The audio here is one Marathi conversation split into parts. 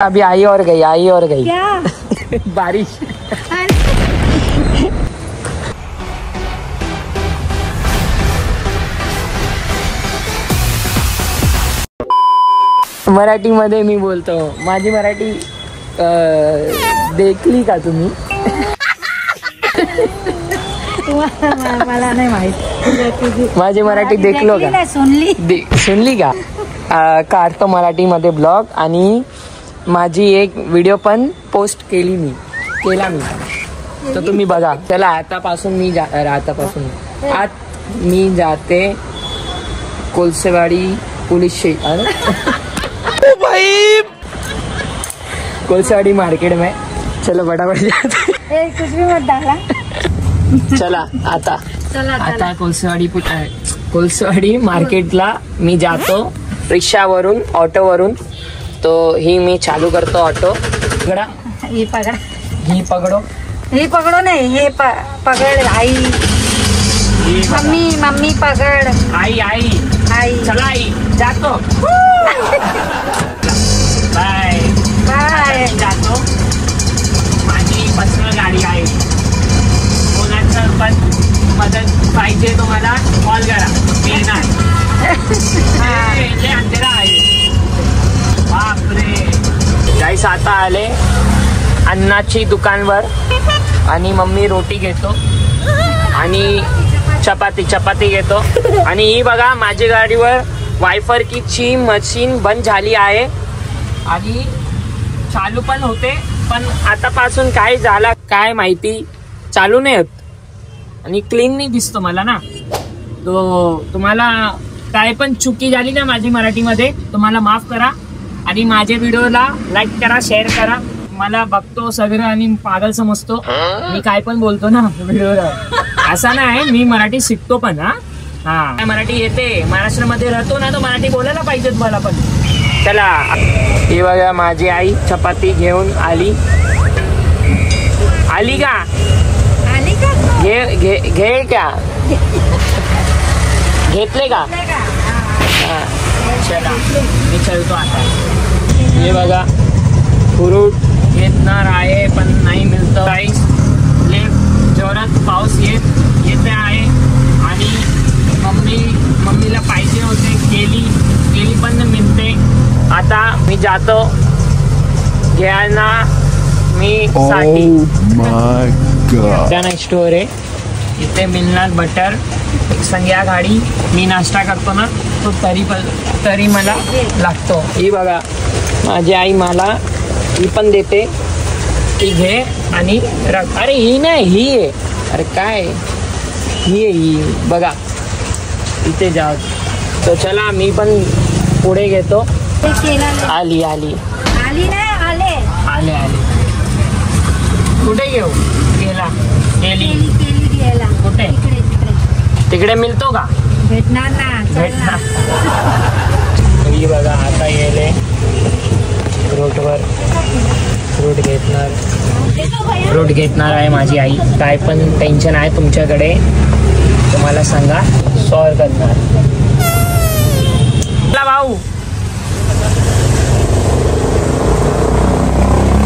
अभी आई और गई क्या? बारिश। मराठी मध्ये मी बोलतो, माझी मराठी देखली का तुम्ही? मला नाही माहित, माझी मराठी देखलो का? सुनली का? काढतो मराठी मध्ये ब्लॉग आणि माझी एक व्हिडिओ पण पोस्ट केला मी, तर तुम्ही बघा. चला आतापासून मी जाते कोलसेवाडी पुलिस भाई कोलसेवाडी मार्केट में. चलो बटाबट जाते. कुछ भी मत डाला. चला आता कोलसेवाडी मार्केटला मी जातो रिक्षावरून, ऑटोवरून. तो ही मी चालू करतो ऑटो. ही पकड़ो नहीं, हे पकड़. आई मम्मी पकड़. आई चला आई जातो. बाय जातो. माझी पर्सनल गाडी आहे. कोणाचं पण मदत पाहिजे तो मला कॉल करा, मी येणार. अंधेरा आहे. बापरे गाईस, आता आले अन्नाची दुकानवर आणि मम्मी रोटी घेतो आणि चपाती घेतो. आणि ही बघा माझ्या गाडीवर वायफर ची मशीन बंद झाली आहे आणि चालू पण होते, पण आतापासून काय झाला काय माहिती, चालू नाही होत आणि क्लीन नाही दिसतो मला ना. तो तुम्हाला काय पण चुकी झाली ना माझी मराठीमध्ये, तुम्हाला माफ करा. आणि माझ्या व्हिडिओला लाईक करा, शेअर करा. मला बघतो सगळं आणि पागल समजतो मी काय पण बोलतो ना व्हिडिओला. असा नाही, मी मराठी शिकतो पण. हा मराठी येते, महाराष्ट्रामध्ये राहतो ना, तो मराठी बोलायला पाहिजे मला पण. चला ही बघा माझी आई चपाती घेऊन आली का? घे क्या? घेतले का? चला मी चलतो आता. हे बघा फ्रूट घेणार आहे पण नाही मिळतं गाईस. जोरात पाऊस येते आहे आणि मम्मीला पाहिजे होते, केली पण मिळते. आता मी जातो घ्यायला मी साठी. किराणा स्टोर आहे, इथे मिळणार बटर. संध्या गाडी मी नाश्ता करतो ना, तो तरी मला लागतो. ही बघा माझी आई मला ही पण देते, ती घे आणि रख. अरे ही नाही, ही आहे. अरे काय ही बघा इथे जाऊ. तो चला मी पण पुढे घेतो. आली कुठे घेऊ? गेली कुठे? तिकडे मिळतो का? भेटणार ना. ही बघा आता गेले रोडवर. फ्रूट घेतणार आहे माझी आई. काय पण टेन्शन आहे तुमच्याकडे तुम्हाला सांगा, सॉल्व करणार. भाऊ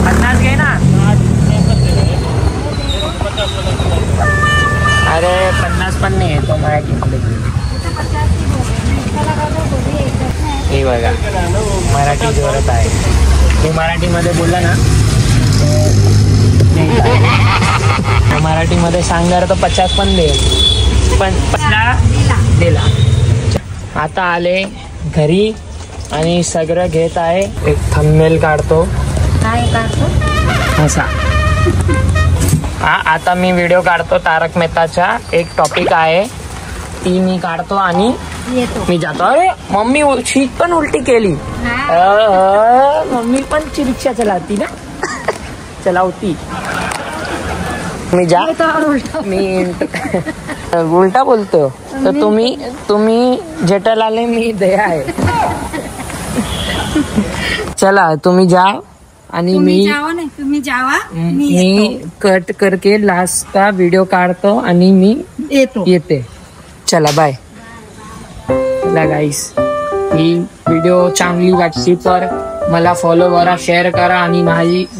50 घे ना. अरे 50 पण नाही येतो मराठीमध्ये. हे बघा मराठी जोरात आहे. मी मराठीमध्ये बोलला ना, मराठीमध्ये सांगणार तर 50 पण दे, पण दिला. आता आले घरी आणि सगळं घेत आहे. एक थंबनेल काढतो. असा आता मी व्हिडिओ काढतो तारक मेहताचा. एक टॉपिक आहे ती मी काढतो आणि मी जातो. अरे मम्मी शीट पण उलटी केली. मम्मी पण रिक्षा चलावती ना, चलावती. मी मी उलटा बोलतो तर तुम्ही जेठालाल मी दया आहे. चला तुम्ही जा आणि तुम्ही जावा. मी कट करके लास्ट का व्हिडिओ काढतो आणि मी येते. चला बाय. चला गाईस, ही व्हिडिओ चांगली वाटली तर मला फॉलो करा, शेअर करा आणि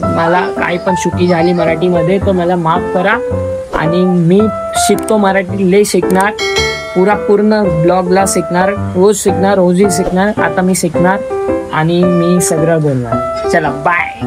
मला काही पण चुकी झाली मराठीमध्ये तर मला माफ करा. आणि मी शिकतो मराठी, लय शिकणार, पूर्ण ब्लॉगला शिकणार, रोजही शिकणार. आता मी शिकणार आणि मी सगळं बोलणार. चला बाय.